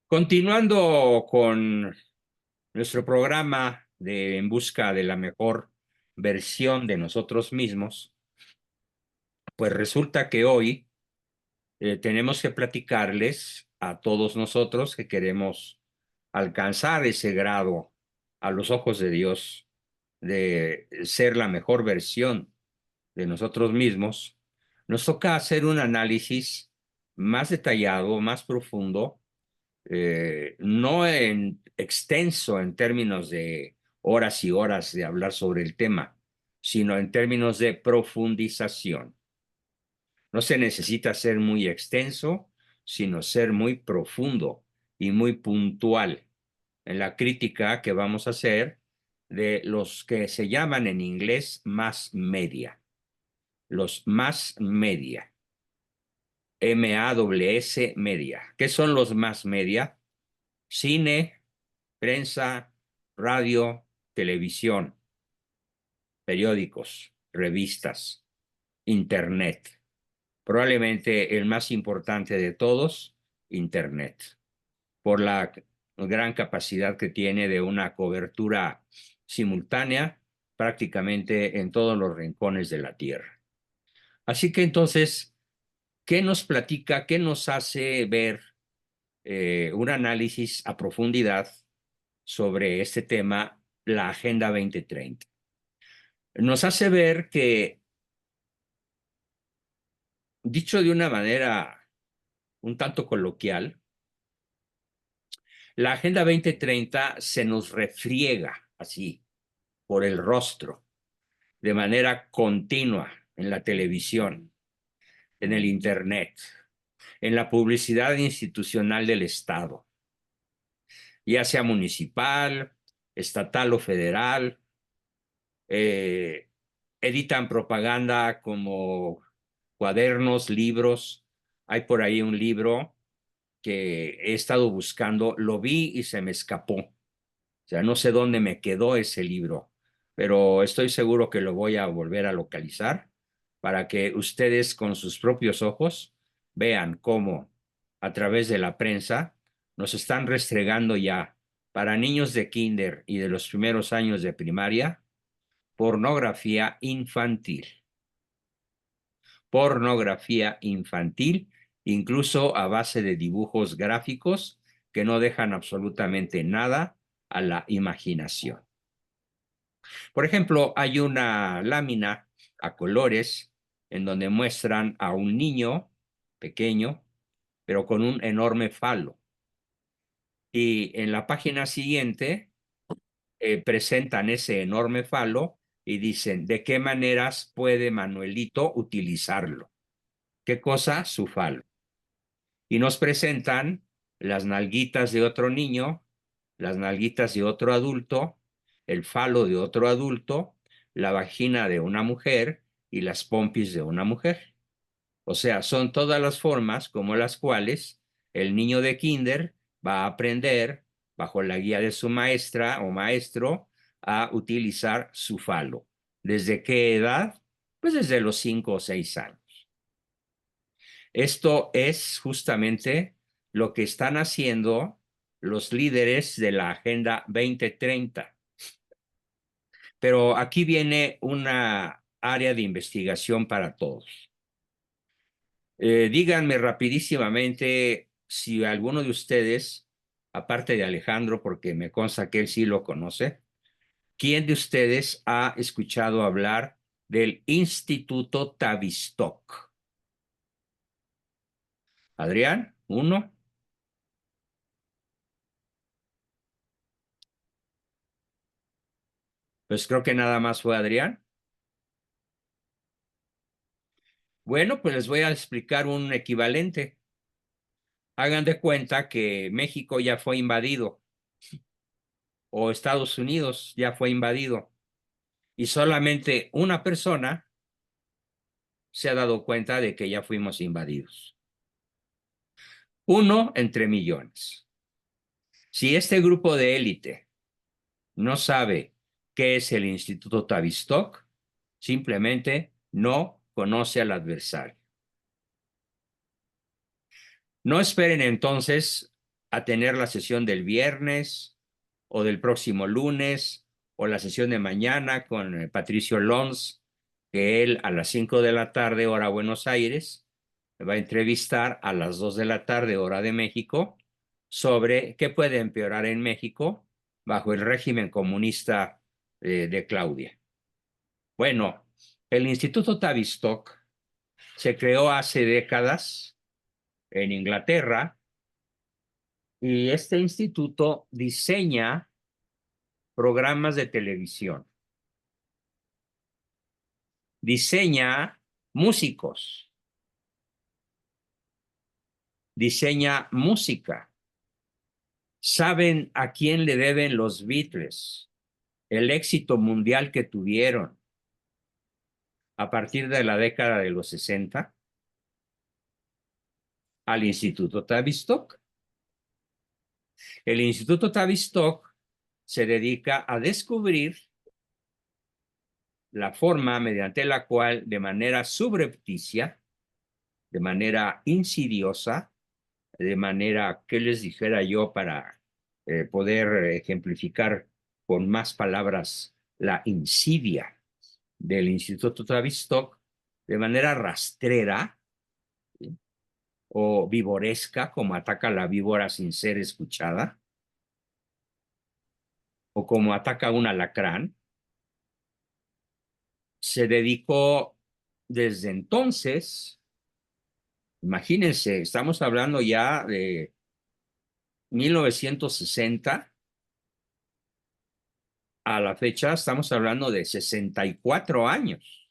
Continuando con nuestro programa de En busca de la mejor versión de nosotros mismos, pues resulta que hoy tenemos que platicarles a todos nosotros que queremos alcanzar ese grado a los ojos de Dios de ser la mejor versión de nosotros mismos. Nos toca hacer un análisis más detallado, más profundo, no en extenso en términos de horas y horas de hablar sobre el tema, sino en términos de profundización. No se necesita ser muy extenso, sino ser muy profundo y muy puntual en la crítica que vamos a hacer de los que se llaman en inglés mass media. Los mass media. MAWS media. ¿Qué son los mass media? Cine, prensa, radio, televisión, periódicos, revistas, internet. Probablemente el más importante de todos, internet, por la gran capacidad que tiene de una cobertura simultánea prácticamente en todos los rincones de la Tierra. Así que entonces, ¿qué nos platica, qué nos hace ver un análisis a profundidad sobre este tema, la Agenda 2030? Nos hace ver que, dicho de una manera un tanto coloquial, la Agenda 2030 se nos refriega así por el rostro, de manera continua en la televisión, en el Internet, en la publicidad institucional del Estado, ya sea municipal, estatal o federal. eh, Editan propaganda como cuadernos, libros. Hay por ahí un libro que he estado buscando, lo vi y se me escapó. O sea, no sé dónde me quedó ese libro, pero estoy seguro que lo voy a volver a localizar para que ustedes con sus propios ojos vean cómo a través de la prensa nos están restregando ya para niños de kinder y de los primeros años de primaria pornografía infantil. Pornografía infantil, incluso a base de dibujos gráficos que no dejan absolutamente nada a la imaginación. Por ejemplo, hay una lámina a colores en donde muestran a un niño pequeño, pero con un enorme falo. Y en la página siguiente presentan ese enorme falo y dicen, ¿de qué maneras puede Manuelito utilizarlo? ¿Qué cosa? Su falo. Y nos presentan las nalguitas de otro niño, las nalguitas de otro adulto, el falo de otro adulto, la vagina de una mujer y las pompis de una mujer. O sea, son todas las formas como las cuales el niño de kinder va a aprender, bajo la guía de su maestra o maestro, a utilizar su falo. ¿Desde qué edad? Pues desde los 5 o 6 años. Esto es justamente lo que están haciendo los líderes de la Agenda 2030. Pero aquí viene una área de investigación para todos. Díganme rapidísimamente si alguno de ustedes, aparte de Alejandro, porque me consta que él sí lo conoce, ¿quién de ustedes ha escuchado hablar del Instituto Tavistock? Adrián, uno. Pues creo que nada más fue Adrián. Bueno, pues les voy a explicar un equivalente. Hagan de cuenta que México ya fue invadido o Estados Unidos ya fue invadido y solamente una persona se ha dado cuenta de que ya fuimos invadidos. Uno entre millones. Si este grupo de élite no sabe qué es el Instituto Tavistock, simplemente no conoce al adversario. No esperen entonces a tener la sesión del viernes o del próximo lunes o la sesión de mañana con Patricio Lons, que él a las 5 de la tarde, hora Buenos Aires, me va a entrevistar a las 2 de la tarde, hora de México, sobre qué puede empeorar en México bajo el régimen comunista de Claudia. Bueno, el Instituto Tavistock se creó hace décadas en Inglaterra y este instituto diseña programas de televisión, diseña músicos, diseña música. Saben a quién le deben los Beatles, el éxito mundial que tuvieron a partir de la década de los 60 al Instituto Tavistock. El Instituto Tavistock se dedica a descubrir la forma mediante la cual, de manera subrepticia, de manera insidiosa, de manera, ¿qué les dijera yo para poder ejemplificar con más palabras la insidia del Instituto Tavistock, de manera rastrera, ¿sí?, o vivoresca, como ataca la víbora sin ser escuchada, o como ataca un alacrán, se dedicó desde entonces, imagínense, estamos hablando ya de 1960 a la fecha, estamos hablando de 64 años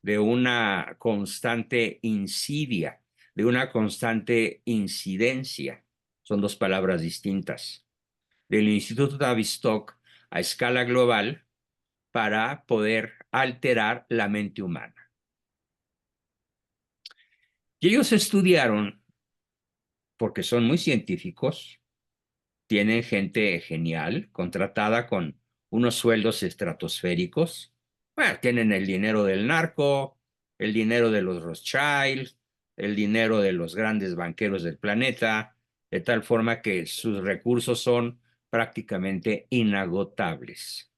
de una constante insidia, de una constante incidencia. Son dos palabras distintas. Del Instituto Tavistock a escala global para poder alterar la mente humana. Y ellos estudiaron, porque son muy científicos, tienen gente genial, contratada con unos sueldos estratosféricos. Bueno, tienen el dinero del narco, el dinero de los Rothschild, el dinero de los grandes banqueros del planeta, de tal forma que sus recursos son prácticamente inagotables.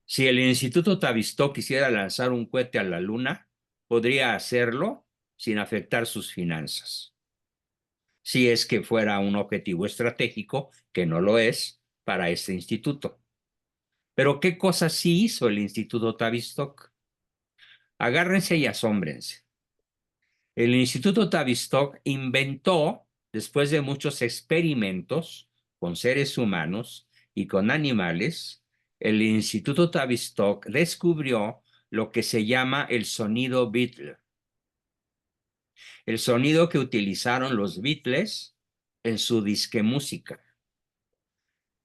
Si el Instituto Tavistock quisiera lanzar un cohete a la Luna, podría hacerlo sin afectar sus finanzas, si es que fuera un objetivo estratégico, que no lo es para este instituto. Pero ¿qué cosas sí hizo el Instituto Tavistock? Agárrense y asómbrense. El Instituto Tavistock inventó, después de muchos experimentos con seres humanos y con animales, el Instituto Tavistock descubrió lo que se llama el sonido Beatle. El sonido que utilizaron los Beatles en su disque música.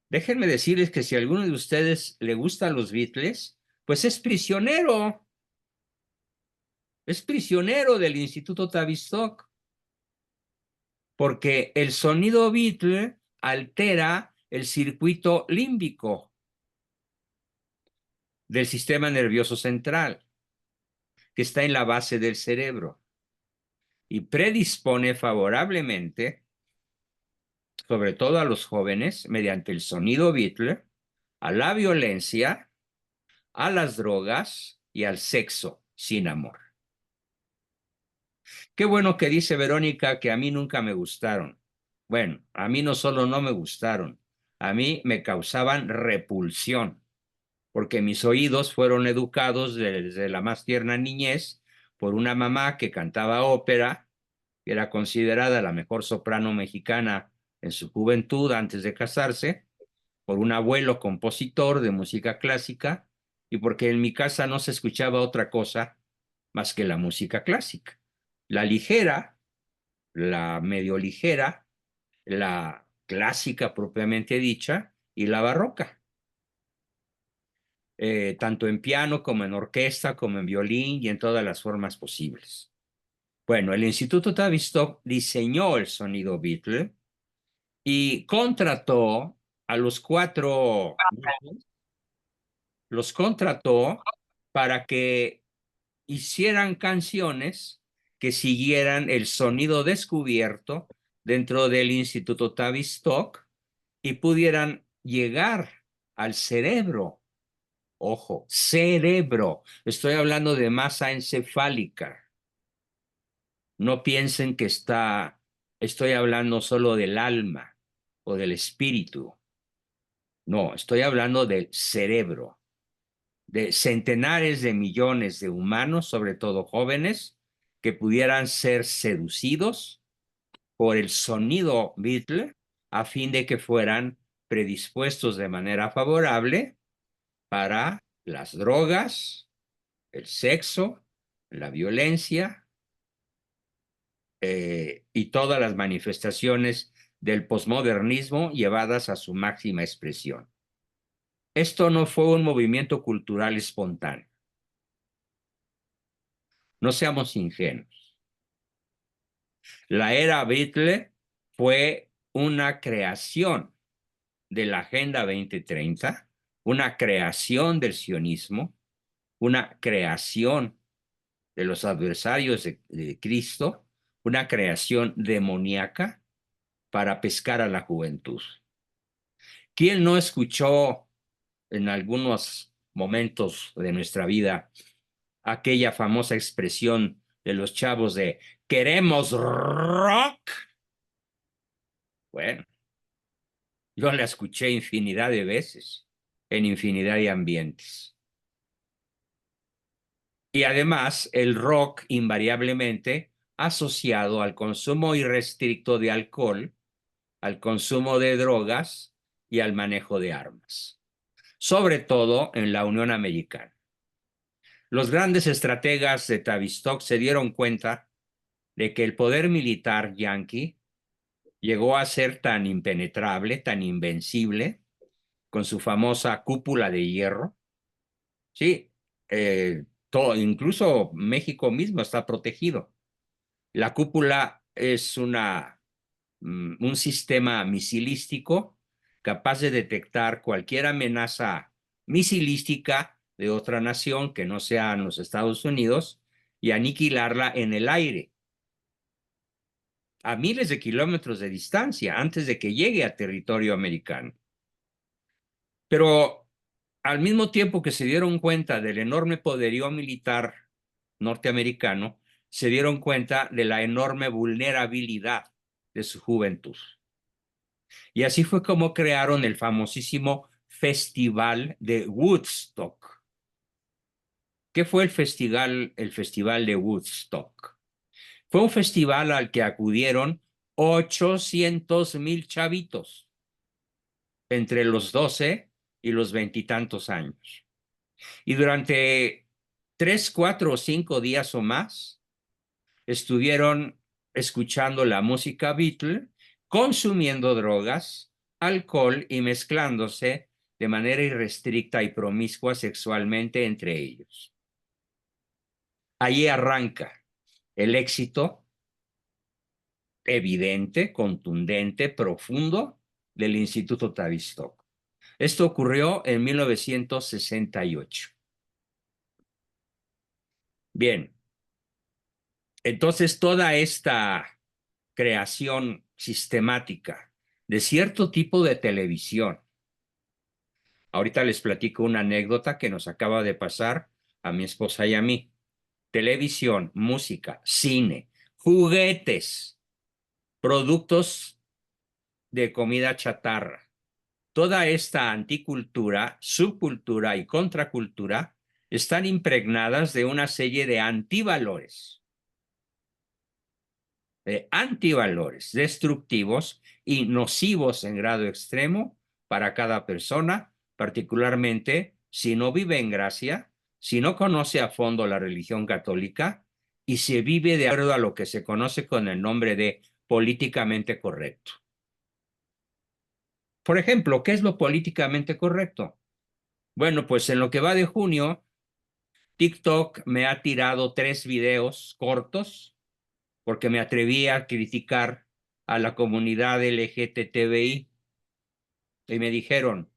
Déjenme decirles que si a alguno de ustedes le gustan los Beatles, pues es prisionero del Instituto Tavistock, porque el sonido Beatle altera el circuito límbico del sistema nervioso central, que está en la base del cerebro, y predispone favorablemente, sobre todo a los jóvenes, mediante el sonido Beatle, a la violencia, a las drogas y al sexo sin amor. Qué bueno que dice Verónica que a mí nunca me gustaron. Bueno, a mí no solo no me gustaron, a mí me causaban repulsión, porque mis oídos fueron educados desde la más tierna niñez por una mamá que cantaba ópera, que era considerada la mejor soprano mexicana en su juventud antes de casarse, por un abuelo compositor de música clásica y porque en mi casa no se escuchaba otra cosa más que la música clásica. La ligera, la medio ligera, la clásica propiamente dicha y la barroca. Tanto en piano como en orquesta, como en violín y en todas las formas posibles. Bueno, el Instituto Tavistock diseñó el sonido Beatle y contrató a los 4 grupos, los contrató para que hicieran canciones que siguieran el sonido descubierto dentro del Instituto Tavistock y pudieran llegar al cerebro. Ojo, cerebro. Estoy hablando de masa encefálica. No piensen que estoy hablando solo del alma o del espíritu. No, estoy hablando del cerebro, de centenares de millones de humanos, sobre todo jóvenes, que pudieran ser seducidos por el sonido Beatle a fin de que fueran predispuestos de manera favorable para las drogas, el sexo, la violencia y todas las manifestaciones del posmodernismo llevadas a su máxima expresión. Esto no fue un movimiento cultural espontáneo. No seamos ingenuos. La era Beatle fue una creación de la Agenda 2030, una creación del sionismo, una creación de los adversarios de Cristo, una creación demoníaca para pescar a la juventud. ¿Quién no escuchó en algunos momentos de nuestra vida aquella famosa expresión de los chavos de queremos rock? Bueno, yo la escuché infinidad de veces en infinidad de ambientes. Y además, el rock invariablemente asociado al consumo irrestricto de alcohol, al consumo de drogas y al manejo de armas, sobre todo en la Unión Americana. Los grandes estrategas de Tavistock se dieron cuenta de que el poder militar yanqui llegó a ser tan impenetrable, tan invencible, con su famosa cúpula de hierro. Sí, incluso México mismo está protegido. La cúpula es un sistema misilístico capaz de detectar cualquier amenaza misilística de otra nación que no sean los Estados Unidos y aniquilarla en el aire, a miles de kilómetros de distancia, antes de que llegue a territorio americano. Pero al mismo tiempo que se dieron cuenta del enorme poderío militar norteamericano, se dieron cuenta de la enorme vulnerabilidad de su juventud. Y así fue como crearon el famosísimo Festival de Woodstock. ¿Qué fue el Festival de Woodstock? Fue un festival al que acudieron 800,000 chavitos entre los 12 y los veintitantos años. Y durante 3, 4 o 5 días o más, estuvieron escuchando la música Beatle, consumiendo drogas, alcohol y mezclándose de manera irrestricta y promiscua sexualmente entre ellos. Allí arranca el éxito evidente, contundente, profundo del Instituto Tavistock. Esto ocurrió en 1968. Bien, entonces toda esta creación sistemática de cierto tipo de televisión. Ahorita les platico una anécdota que nos acaba de pasar a mi esposa y a mí. Televisión, música, cine, juguetes, productos de comida chatarra. Toda esta anticultura, subcultura y contracultura están impregnadas de una serie de antivalores destructivos y nocivos en grado extremo para cada persona, particularmente si no vive en gracia, si no conoce a fondo la religión católica y se vive de acuerdo a lo que se conoce con el nombre de políticamente correcto. Por ejemplo, ¿qué es lo políticamente correcto? Bueno, pues en lo que va de junio, TikTok me ha tirado 3 videos cortos porque me atreví a criticar a la comunidad LGTBI y me dijeron,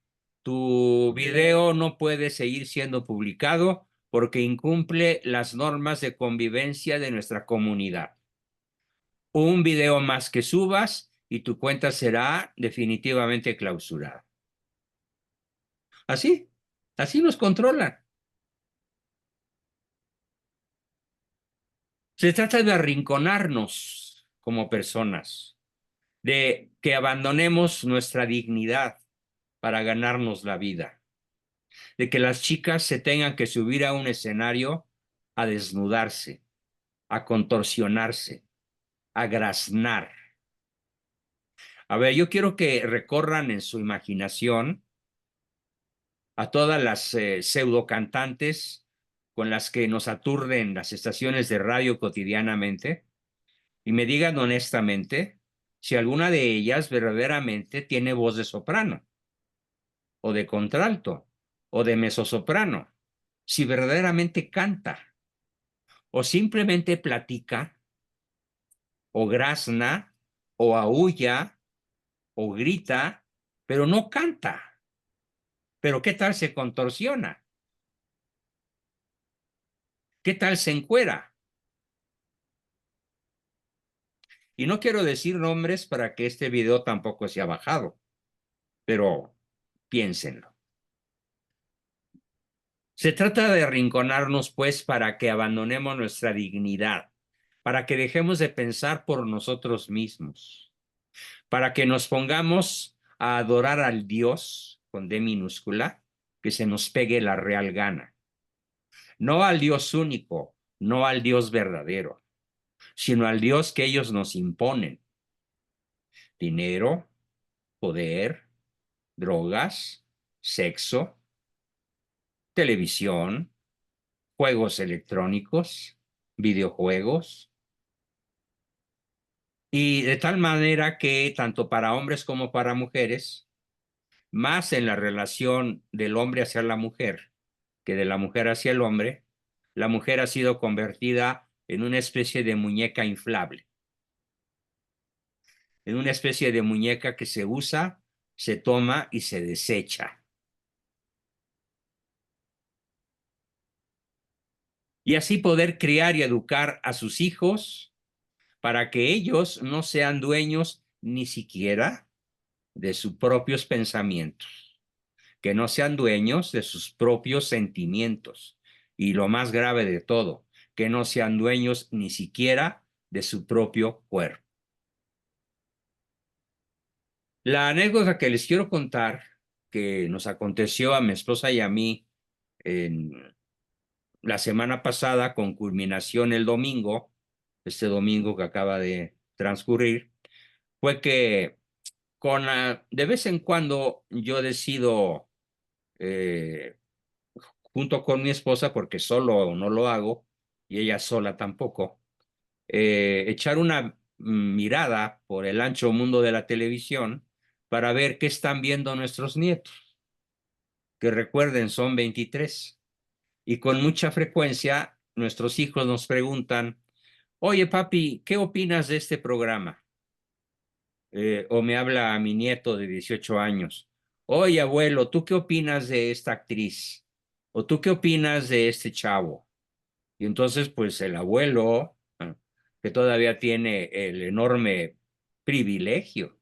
tu video no puede seguir siendo publicado porque incumple las normas de convivencia de nuestra comunidad. Un video más que subas y tu cuenta será definitivamente clausurada. Así, así nos controlan. Se trata de arrinconarnos como personas, de que abandonemos nuestra dignidad para ganarnos la vida, de que las chicas se tengan que subir a un escenario a desnudarse, a contorsionarse, a graznar. A ver, yo quiero que recorran en su imaginación a todas las pseudo cantantes con las que nos aturden las estaciones de radio cotidianamente y me digan honestamente si alguna de ellas verdaderamente tiene voz de soprano o de contralto o de mezzosoprano, si verdaderamente canta o simplemente platica o grazna o aúlla o grita, pero no canta. Pero ¿qué tal se contorsiona? ¿Qué tal se encuera? Y no quiero decir nombres para que este video tampoco sea bajado, pero piénsenlo. Se trata de arrinconarnos, pues, para que abandonemos nuestra dignidad, para que dejemos de pensar por nosotros mismos, para que nos pongamos a adorar al Dios, con D minúscula, que se nos pegue la real gana. No al Dios único, no al Dios verdadero, sino al Dios que ellos nos imponen. Dinero, poder, drogas, sexo, televisión, juegos electrónicos, videojuegos, y de tal manera que tanto para hombres como para mujeres, más en la relación del hombre hacia la mujer que de la mujer hacia el hombre, la mujer ha sido convertida en una especie de muñeca inflable, en una especie de muñeca que se usa, se toma y se desecha. Y así poder criar y educar a sus hijos para que ellos no sean dueños ni siquiera de sus propios pensamientos, que no sean dueños de sus propios sentimientos y lo más grave de todo, que no sean dueños ni siquiera de su propio cuerpo. La anécdota que les quiero contar, que nos aconteció a mi esposa y a mí en la semana pasada, con culminación el domingo, este domingo que acaba de transcurrir, fue que de vez en cuando yo decido, eh, junto con mi esposa, porque solo no lo hago, y ella sola tampoco, echar una mirada por el ancho mundo de la televisión para ver qué están viendo nuestros nietos, que recuerden son 23. Y con mucha frecuencia nuestros hijos nos preguntan, oye papi, ¿qué opinas de este programa? O me habla a mi nieto de 18 años. Oye, abuelo, ¿tú qué opinas de esta actriz? ¿O tú qué opinas de este chavo? Y entonces, pues el abuelo, que todavía tiene el enorme privilegio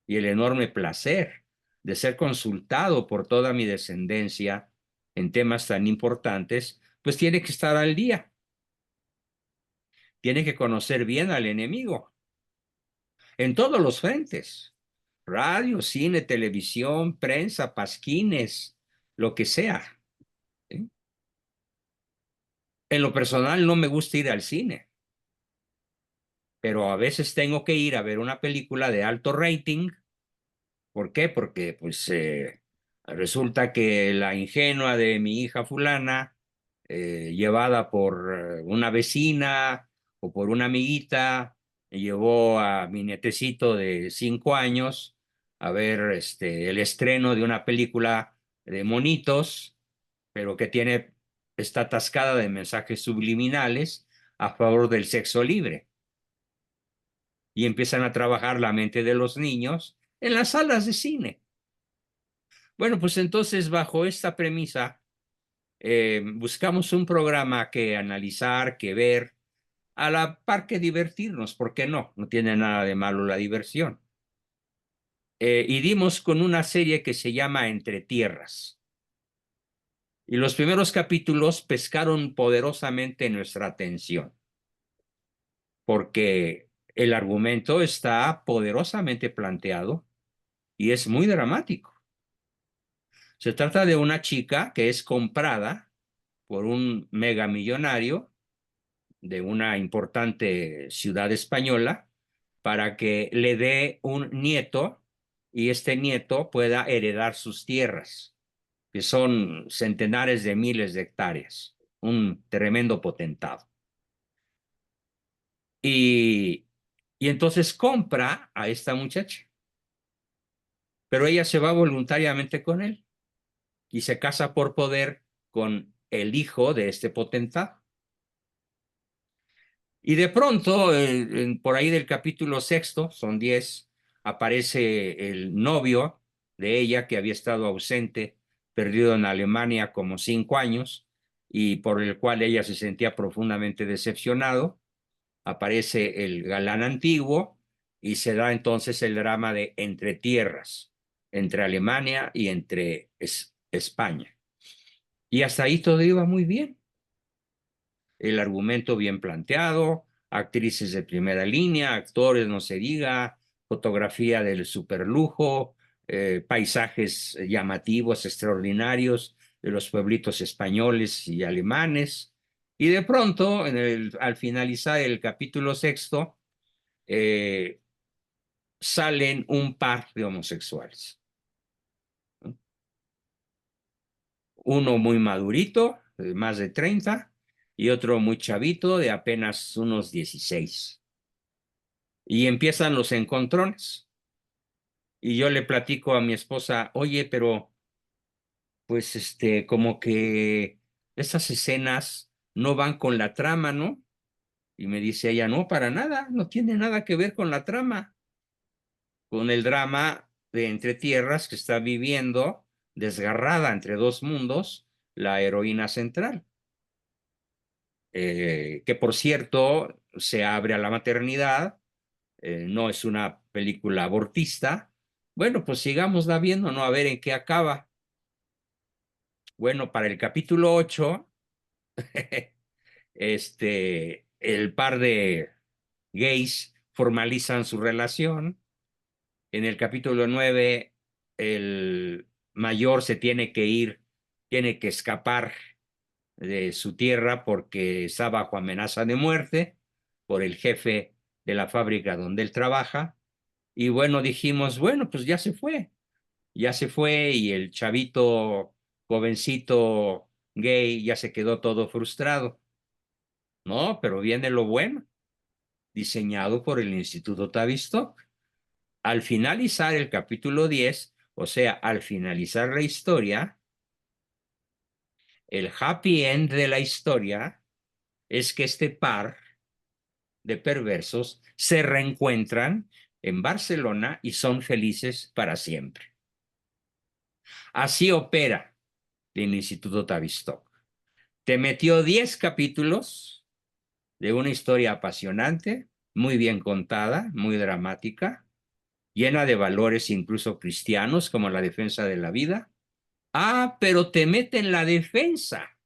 y el enorme placer de ser consultado por toda mi descendencia en temas tan importantes, pues tiene que estar al día, tiene que conocer bien al enemigo en todos los frentes: radio, cine, televisión, prensa, pasquines, lo que sea. ¿Sí? En lo personal no me gusta ir al cine, pero a veces tengo que ir a ver una película de alto rating. ¿Por qué? Porque pues resulta que la ingenua de mi hija fulana, llevada por una vecina o por una amiguita, llevó a mi nietecito de 5 años a ver el estreno de una película de monitos, pero que está atascada de mensajes subliminales a favor del sexo libre. Y empiezan a trabajar la mente de los niños en las salas de cine. Bueno, pues entonces bajo esta premisa, buscamos un programa que analizar, que ver, a la par que divertirnos, ¿por qué no? No tiene nada de malo la diversión. Y dimos con una serie que se llama Entre Tierras. Y los primeros capítulos pescaron poderosamente nuestra atención, porque el argumento está poderosamente planteado y es muy dramático. Se trata de una chica que es comprada por un megamillonario de una importante ciudad española para que le dé un nieto y este nieto pueda heredar sus tierras, que son centenares de miles de hectáreas, un tremendo potentado. Y, y entonces compra a esta muchacha, pero ella se va voluntariamente con él y se casa por poder con el hijo de este potentado. Y de pronto, por ahí del capítulo sexto, son 10, aparece el novio de ella que había estado ausente, perdido en Alemania como 5 años, y por el cual ella se sentía profundamente decepcionado. Aparece el galán antiguo y se da entonces el drama de entre tierras, entre Alemania y entre España. Y hasta ahí todo iba muy bien. El argumento bien planteado, actrices de primera línea, actores, no se diga, fotografía del superlujo, paisajes llamativos, extraordinarios de los pueblitos españoles y alemanes. Y de pronto, al finalizar el capítulo sexto, eh, salen un par de homosexuales. Uno muy madurito, de más de 30, y otro muy chavito, de apenas unos 16. Y empiezan los encontrones. Y yo le platico a mi esposa, oye, pero pues como que esas escenas no van con la trama, ¿no? Y me dice ella, no, para nada, no tiene nada que ver con la trama, con el drama de Entre Tierras que está viviendo desgarrada entre dos mundos la heroína central. Que por cierto se abre a la maternidad, no es una película abortista. Bueno, pues sigámosla viendo, ¿no? A ver en qué acaba. Bueno, para el capítulo 8, el par de gays formalizan su relación. En el capítulo 9, el mayor se tiene que ir, tiene que escapar de su tierra porque está bajo amenaza de muerte por el jefe de la fábrica donde él trabaja. Y bueno, dijimos, bueno, pues ya se fue y el chavito jovencito gay ya se quedó todo frustrado. No, pero viene lo bueno, diseñado por el Instituto Tavistock. Al finalizar el capítulo 10, o sea, al finalizar la historia, el happy end de la historia es que este par de perversos se reencuentran en Barcelona y son felices para siempre. Así opera el Instituto Tavistock. Te metió 10 capítulos de una historia apasionante, muy bien contada, muy dramática, llena de valores incluso cristianos como la defensa de la vida. Ah, pero te mete en la defensa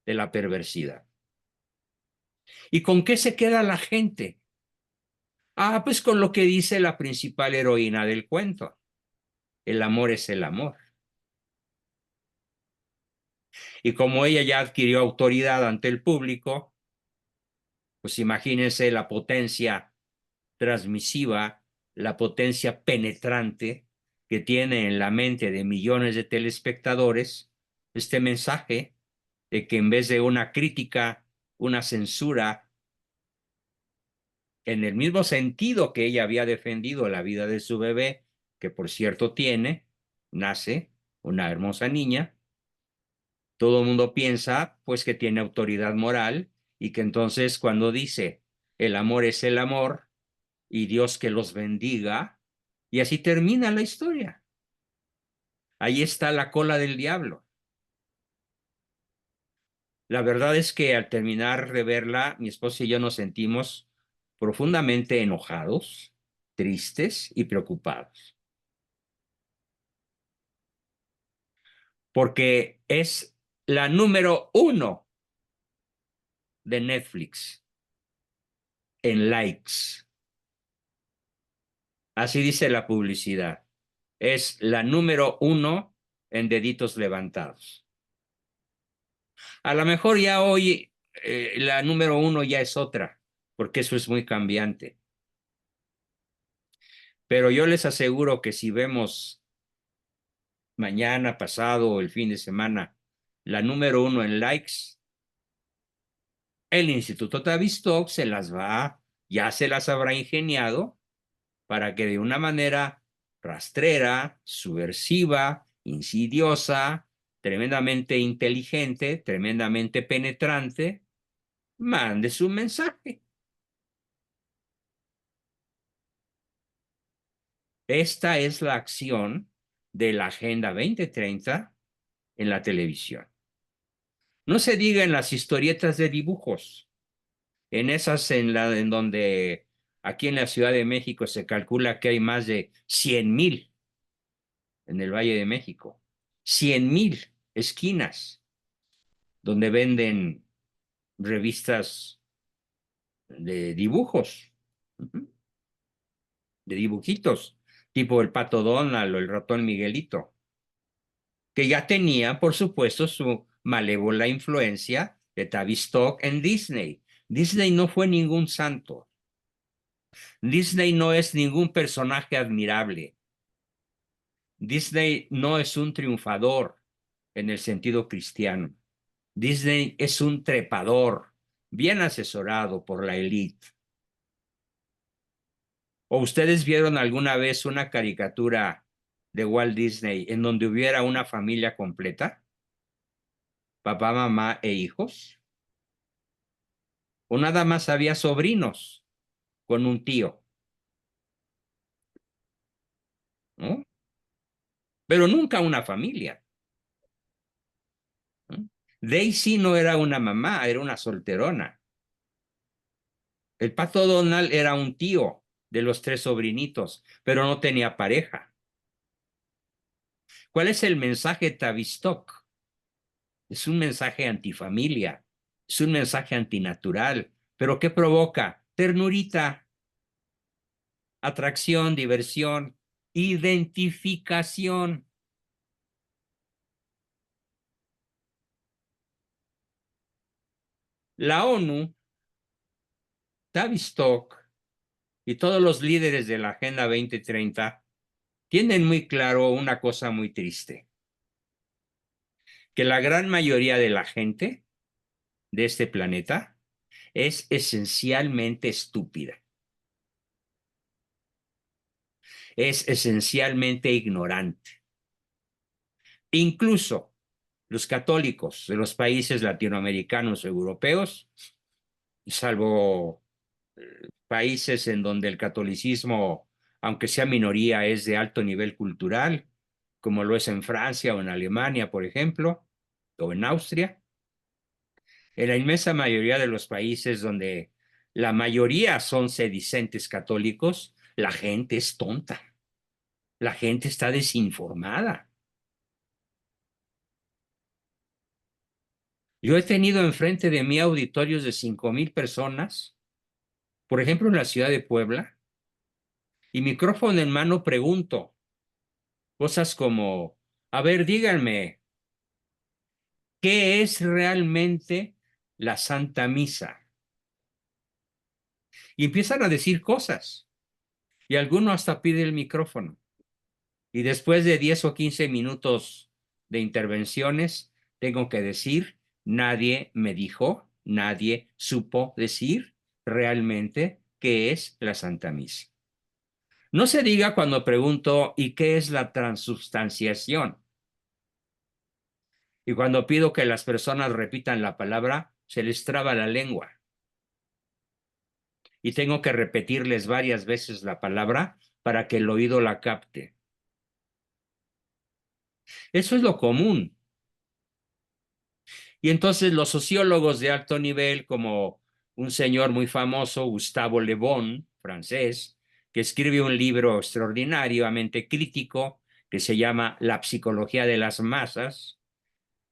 de la perversidad. ¿Y con qué se queda la gente? Ah, pues con lo que dice la principal heroína del cuento. El amor es el amor. Y como ella ya adquirió autoridad ante el público, pues imagínense la potencia transmisiva, la potencia penetrante que tiene en la mente de millones de telespectadores este mensaje de que en vez de una crítica, una censura, en el mismo sentido que ella había defendido la vida de su bebé, que por cierto nace una hermosa niña, todo el mundo piensa pues que tiene autoridad moral y que entonces cuando dice el amor es el amor y Dios que los bendiga, y así termina la historia. Ahí está la cola del diablo. La verdad es que al terminar de verla, mi esposa y yo nos sentimos profundamente enojados, tristes y preocupados, porque es la número uno de Netflix en likes. Así dice la publicidad. Es la número uno en deditos levantados. A lo mejor ya hoy la número uno ya es otra, porque eso es muy cambiante. Pero yo les aseguro que si vemos mañana, pasado o el fin de semana la número uno en likes, el Instituto Tavistock ya se las habrá ingeniado para que de una manera rastrera, subversiva, insidiosa, tremendamente inteligente, tremendamente penetrante, mande su mensaje. Esta es la acción de la Agenda 2030 en la televisión. No se diga en las historietas de dibujos, en esas en donde aquí en la Ciudad de México se calcula que hay más de 100,000 en el Valle de México, 100,000 esquinas donde venden revistas de dibujos, de dibujitos, tipo el Pato Donald o el Ratón Miguelito, que ya tenía, por supuesto, su malévola influencia de Tavistock en Disney. Disney no fue ningún santo. Disney no es ningún personaje admirable. Disney no es un triunfador en el sentido cristiano. Disney es un trepador, bien asesorado por la élite. ¿O ustedes vieron alguna vez una caricatura de Walt Disney en donde hubiera una familia completa? Papá, mamá e hijos. O nada más había sobrinos con un tío, ¿no? Pero nunca una familia, ¿no? Daisy no era una mamá, era una solterona. El Pato Donald era un tío de los tres sobrinitos, pero no tenía pareja. ¿Cuál es el mensaje Tavistock? Es un mensaje antifamilia, es un mensaje antinatural, pero ¿qué provoca? Ternurita, atracción, diversión, identificación. La ONU, Tavistock y todos los líderes de la Agenda 2030 tienen muy claro una cosa muy triste, que la gran mayoría de la gente de este planeta es esencialmente estúpida, es esencialmente ignorante. Incluso los católicos de los países latinoamericanos o europeos, salvo países en donde el catolicismo, aunque sea minoría, es de alto nivel cultural, como lo es en Francia o en Alemania, por ejemplo, o en Austria. En la inmensa mayoría de los países donde la mayoría son sedicentes católicos, la gente es tonta, la gente está desinformada. Yo he tenido enfrente de mí auditorios de 5,000 personas, por ejemplo, en la ciudad de Puebla, y micrófono en mano pregunto cosas como, a ver, díganme, ¿qué es realmente la Santa Misa? Y empiezan a decir cosas, y alguno hasta pide el micrófono. Y después de 10 o 15 minutos de intervenciones, tengo que decir, nadie me dijo, nadie supo decir realmente qué es la Santa Misa. No se diga cuando pregunto, ¿y qué es la transubstanciación? Y cuando pido que las personas repitan la palabra, se les traba la lengua. Y tengo que repetirles varias veces la palabra para que el oído la capte. Eso es lo común. Y entonces los sociólogos de alto nivel, como un señor muy famoso, Gustavo Le Bon, francés, que escribe un libro extraordinariamente crítico que se llama La psicología de las masas,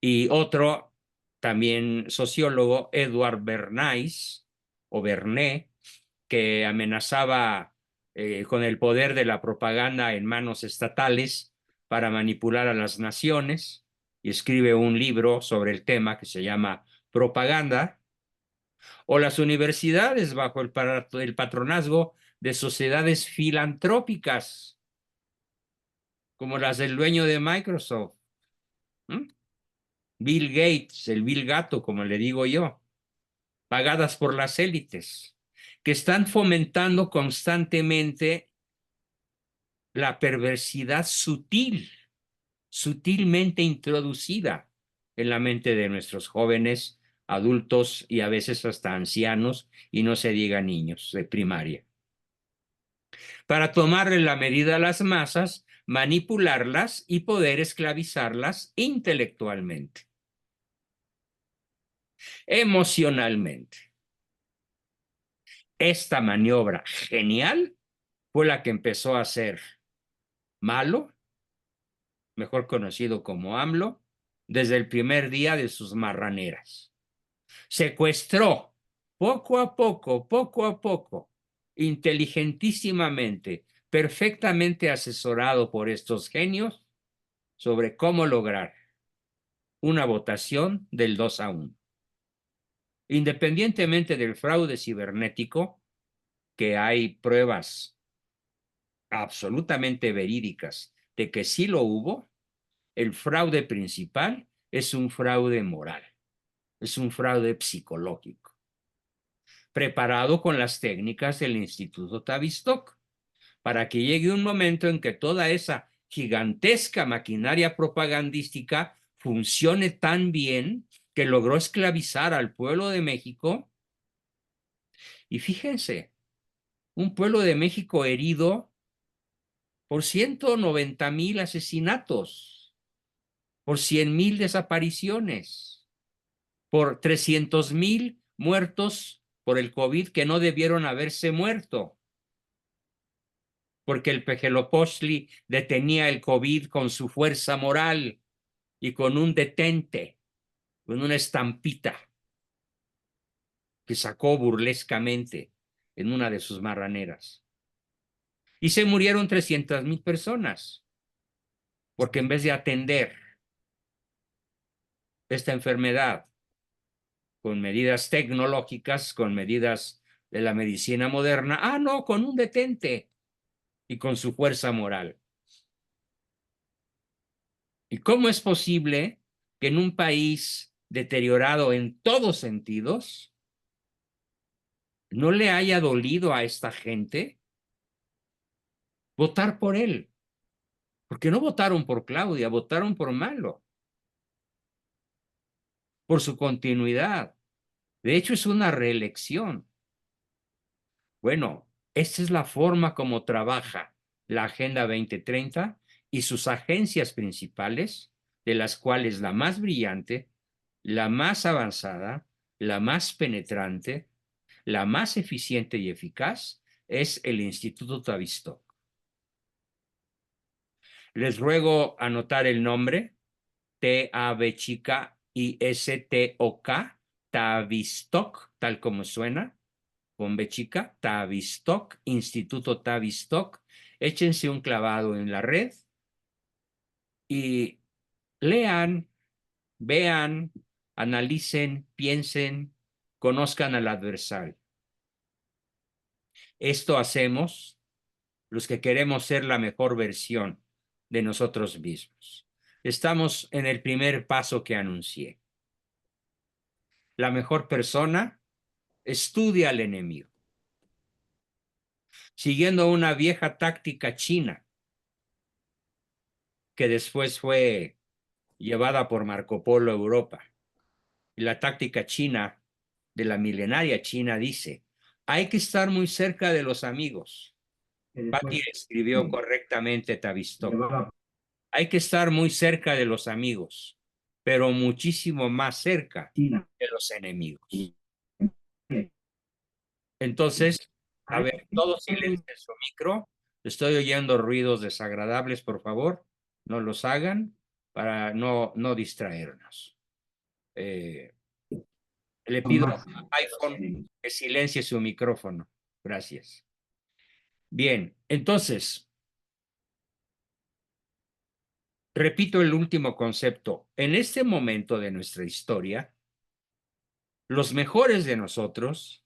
y otro, también sociólogo, Edward Bernays, o Bernet, que amenazaba con el poder de la propaganda en manos estatales para manipular a las naciones, y escribe un libro sobre el tema que se llama Propaganda, o las universidades bajo el patronazgo de sociedades filantrópicas, como las del dueño de Microsoft, ¿m? Bill Gates, el Bill Gato, como le digo yo, pagadas por las élites, que están fomentando constantemente la perversidad sutil, sutilmente introducida en la mente de nuestros jóvenes, adultos y a veces hasta ancianos, y no se diga niños de primaria, para tomarle la medida a las masas, manipularlas y poder esclavizarlas intelectualmente, emocionalmente. Esta maniobra genial fue la que empezó a ser Malo, mejor conocido como AMLO, desde el primer día de sus marraneras. Secuestró poco a poco, inteligentísimamente, perfectamente asesorado por estos genios, sobre cómo lograr una votación del 2-1. Independientemente del fraude cibernético, que hay pruebas absolutamente verídicas de que sí lo hubo, el fraude principal es un fraude moral, es un fraude psicológico, preparado con las técnicas del Instituto Tavistock, para que llegue un momento en que toda esa gigantesca maquinaria propagandística funcione tan bien que logró esclavizar al pueblo de México. Y fíjense, un pueblo de México herido por 190,000 asesinatos, por 100,000 desapariciones, por 300,000 muertos por el COVID que no debieron haberse muerto, porque el Pejelopochtli detenía el COVID con su fuerza moral y con un detente, con una estampita que sacó burlescamente en una de sus marraneras. Y se murieron 300,000 personas, porque en vez de atender esta enfermedad con medidas tecnológicas, con medidas de la medicina moderna, no, con un detente y con su fuerza moral. ¿Y cómo es posible que en un país deteriorado en todos sentidos no le haya dolido a esta gente votar por él? Porque no votaron por Claudia, votaron por Malo, por su continuidad. De hecho, es una reelección. Bueno, esta es la forma como trabaja la Agenda 2030 y sus agencias principales, de las cuales la más brillante, la más avanzada, la más penetrante, la más eficiente y eficaz es el Instituto Tavistock. Les ruego anotar el nombre: T-A-V chica y S-T-O-K, Tavistock, tal como suena, con B chica, Tavistock, Instituto Tavistock. Échense un clavado en la red y lean, vean, analicen, piensen, conozcan al adversario. Esto hacemos los que queremos ser la mejor versión de nosotros mismos. Estamos en el primer paso que anuncié. La mejor persona estudia al enemigo, siguiendo una vieja táctica china que después fue llevada por Marco Polo a Europa. Y la táctica china, de la milenaria China, dice: hay que estar muy cerca de los amigos. Patti escribió correctamente Tavistock. Hay que estar muy cerca de los amigos, pero muchísimo más cerca de los enemigos. Entonces, a ver, todo silencio en su micro. Estoy oyendo ruidos desagradables, por favor, no los hagan para no distraernos. Le pido a iPhone que silencie su micrófono. Gracias. Bien, entonces, repito el último concepto. En este momento de nuestra historia, los mejores de nosotros,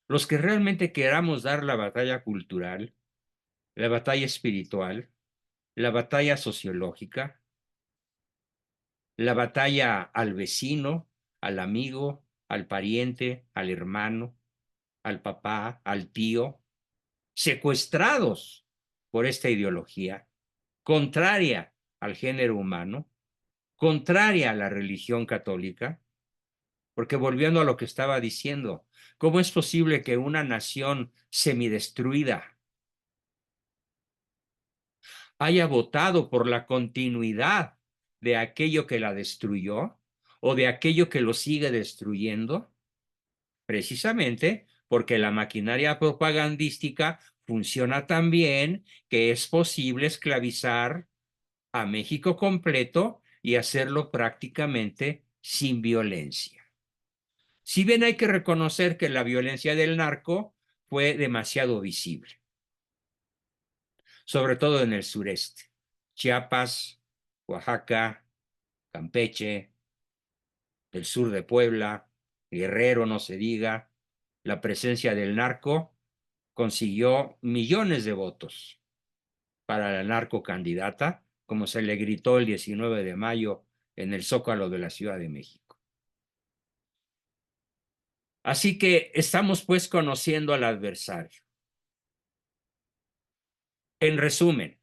los que realmente queramos dar la batalla cultural, la batalla espiritual, la batalla sociológica, la batalla al vecino, al amigo, al pariente, al hermano, al papá, al tío, secuestrados por esta ideología, contraria al género humano, contraria a la religión católica, porque volviendo a lo que estaba diciendo, ¿cómo es posible que una nación semidestruida haya votado por la continuidad de aquello que la destruyó o de aquello que lo sigue destruyendo? Precisamente porque la maquinaria propagandística funciona tan bien que es posible esclavizar a México completo y hacerlo prácticamente sin violencia. Si bien hay que reconocer que la violencia del narco fue demasiado visible, sobre todo en el sureste, Chiapas, Oaxaca, Campeche, el sur de Puebla, Guerrero, no se diga, la presencia del narco consiguió millones de votos para la narcocandidata, como se le gritó el 19 de mayo en el Zócalo de la Ciudad de México. Así que estamos pues conociendo al adversario. En resumen,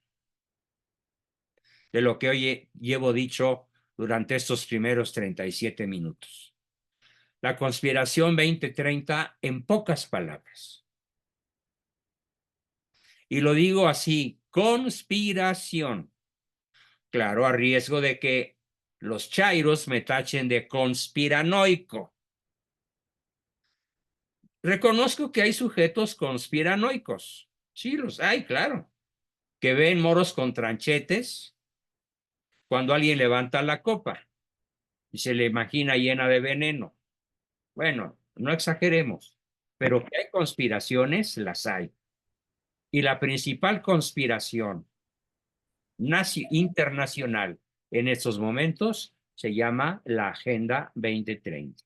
de lo que hoy llevo dicho durante estos primeros 37 minutos. La conspiración 2030 en pocas palabras. Y lo digo así, conspiración. Claro, a riesgo de que los chairos me tachen de conspiranoico. Reconozco que hay sujetos conspiranoicos. Sí, los hay, claro. Que ven moros con tranchetes cuando alguien levanta la copa y se le imagina llena de veneno. Bueno, no exageremos, pero que hay conspiraciones, las hay. Y la principal conspiración internacional en estos momentos se llama la Agenda 2030.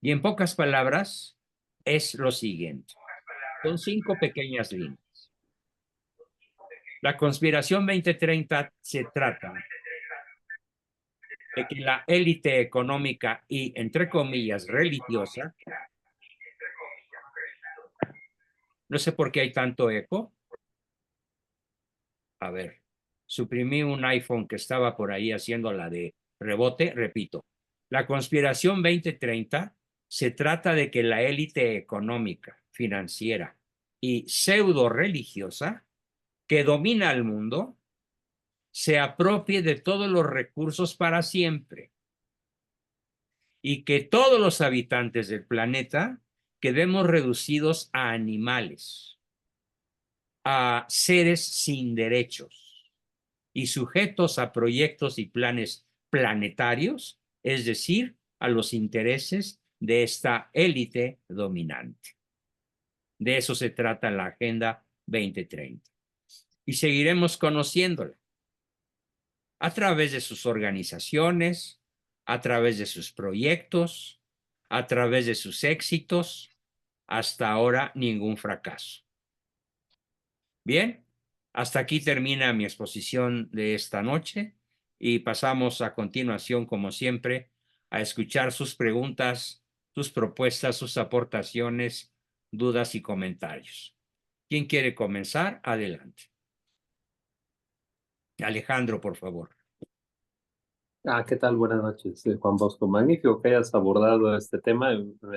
Y en pocas palabras, es lo siguiente. Son 5 pequeñas líneas. La conspiración 2030 se trata de que la élite económica y, entre comillas, religiosa, no sé por qué hay tanto eco. A ver, suprimí un iPhone que estaba por ahí haciendo la de rebote, repito. La conspiración 2030 se trata de que la élite económica, financiera y pseudo religiosa que domina el mundo se apropie de todos los recursos para siempre y que todos los habitantes del planeta quedemos reducidos a animales, a seres sin derechos y sujetos a proyectos y planes planetarios, es decir, a los intereses de esta élite dominante. De eso se trata la Agenda 2030. Y seguiremos conociéndola a través de sus organizaciones, a través de sus proyectos, a través de sus éxitos, hasta ahora ningún fracaso. Bien, hasta aquí termina mi exposición de esta noche y pasamos a continuación, como siempre, a escuchar sus preguntas, sus propuestas, sus aportaciones, dudas y comentarios. ¿Quién quiere comenzar? Adelante. Alejandro, por favor. ¿Qué tal? Buenas noches, Juan Bosco. Magnífico que hayas abordado este tema. Me